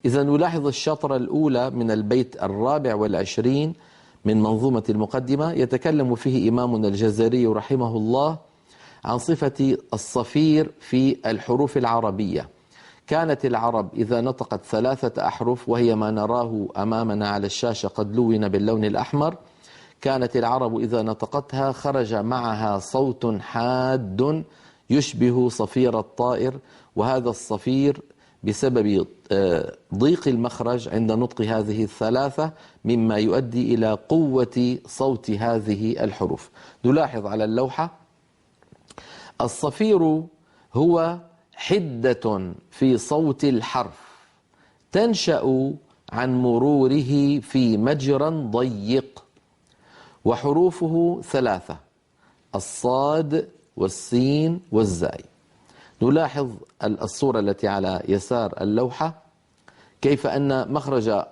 إذا نلاحظ الشطرة الأولى من البيت 24 من منظومة المقدمة، يتكلم فيه إمامنا الجزري رحمه الله عن صفة الصفير في الحروف العربية. كانت العرب إذا نطقت 3 أحرف، وهي ما نراه أمامنا على الشاشة قد لون باللون الأحمر، كانت العرب إذا نطقتها خرج معها صوت حاد يشبه صفير الطائر، وهذا الصفير بسبب ضيق المخرج عند نطق هذه ال3 مما يؤدي إلى قوة صوت هذه الحروف. نلاحظ على اللوحة الصفير هو حدة في صوت الحرف تنشأ عن مروره في مجرى ضيق، وحروفه 3: الصاد والسين والزاي. نلاحظ الصورة التي على يسار اللوحة كيف أن مخرج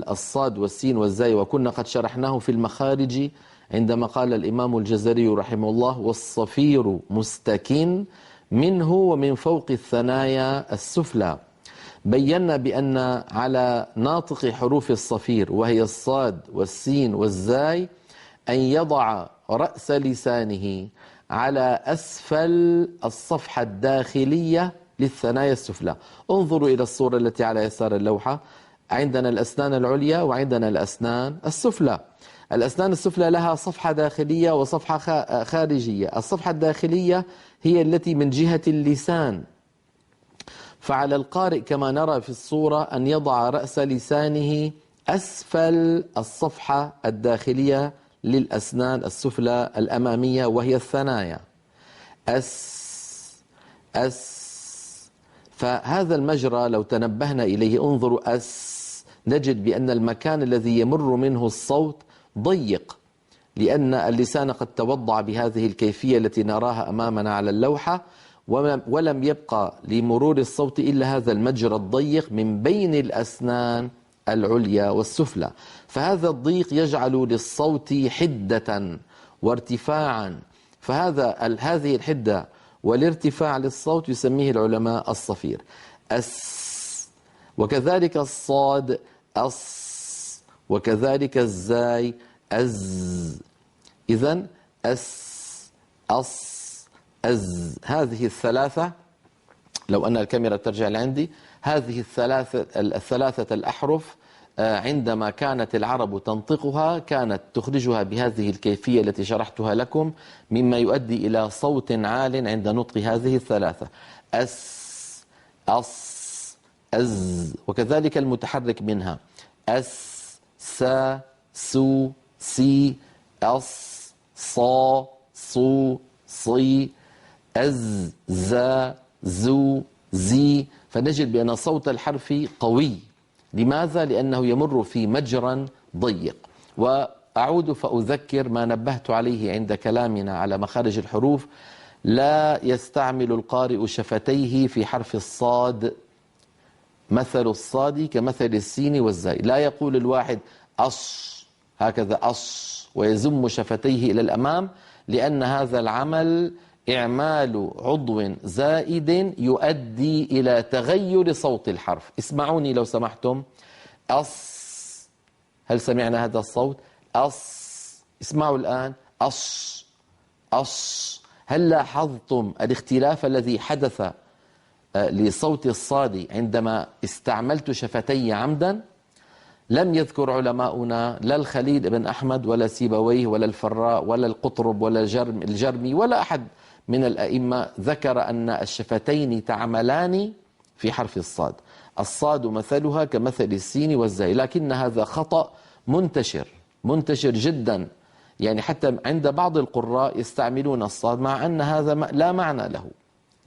الصاد والسين والزاي، وكنا قد شرحناه في المخارج عندما قال الإمام الجزري رحمه الله: والصفير مستكن منه ومن فوق الثنايا السفلى. بينا بأن على ناطق حروف الصفير وهي الصاد والسين والزاي أن يضع رأس لسانه على أسفل الصفحة الداخلية للثنايا السفلى. انظروا إلى الصورة التي على يسار اللوحة، عندنا الأسنان العليا وعندنا الأسنان السفلى. الأسنان السفلى لها صفحة داخلية وصفحة خارجية. الصفحة الداخلية هي التي من جهة اللسان، فعلى القارئ كما نرى في الصورة أن يضع رأس لسانه أسفل الصفحة الداخلية للأسنان السفلى الأمامية وهي الثنايا. فهذا المجرى لو تنبهنا إليه، انظروا نجد بأن المكان الذي يمر منه الصوت ضيق، لأن اللسان قد توضع بهذه الكيفية التي نراها أمامنا على اللوحة، ولم يبقى لمرور الصوت إلا هذا المجرى الضيق من بين الأسنان العليا والسفلى. فهذا الضيق يجعل للصوت حدة وارتفاعا، هذه الحدة والارتفاع للصوت يسميه العلماء الصفير. وكذلك الصاد وكذلك الزاي إذن هذه ال3، لو أن الكاميرا ترجع لعندي، هذه الثلاثة الأحرف عندما كانت العرب تنطقها كانت تخرجها بهذه الكيفية التي شرحتها لكم، مما يؤدي إلى صوت عال عند نطق هذه ال3: وكذلك المتحرك منها: سا سو سي صا صو صي زا زو زي. فنجد بأن صوت الحرف قوي. لماذا؟ لأنه يمر في مجرى ضيق. وأعود فأذكر ما نبهت عليه عند كلامنا على مخارج الحروف: لا يستعمل القارئ شفتيه في حرف الصاد. مثل الصاد كمثل السين والزاي. لا يقول الواحد هكذا ويزم شفتيه إلى الأمام، لأن هذا العمل إعمال عضو زائد يؤدي إلى تغير صوت الحرف. اسمعوني لو سمحتم. هل سمعنا هذا الصوت؟ اسمعوا الآن. هل لاحظتم الاختلاف الذي حدث لصوت الصاد عندما استعملت شفتي عمدا؟ لم يذكر علماؤنا لا الخليل بن أحمد ولا سيبويه ولا الفراء ولا القطرب ولا الجرمي ولا أحد من الأئمة ذكر أن الشفتين تعملان في حرف الصاد. الصاد مثلها كمثل السين والزاي، لكن هذا خطأ منتشر جدا. يعني حتى عند بعض القراء يستعملون الصاد مع أن هذا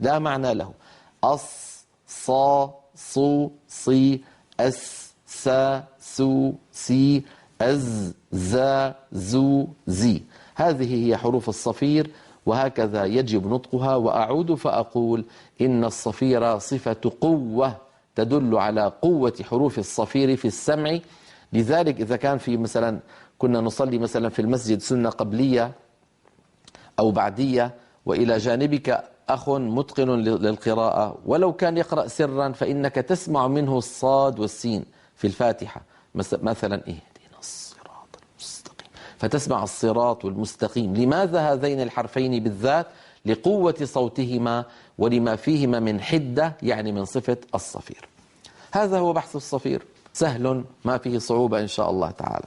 لا معنى له. صا صو صي سا سو سي زا زو زي. هذه هي حروف الصفير، وهكذا يجب نطقها. وأعود فأقول إن الصفير صفة قوة تدل على قوة حروف الصفير في السمع. لذلك إذا كان في مثلا كنا نصلي مثلا في المسجد سنة قبلية أو بعدية، وإلى جانبك أخ متقن للقراءة ولو كان يقرأ سرا فإنك تسمع منه الصاد والسين في الفاتحة، مثلا اهدنا الصراط المستقيم، فتسمع الصراط والمستقيم. لماذا هذين الحرفين بالذات؟ لقوة صوتهما ولما فيهما من حدة، يعني من صفة الصفير. هذا هو بحث الصفير، سهل ما فيه صعوبة إن شاء الله تعالى.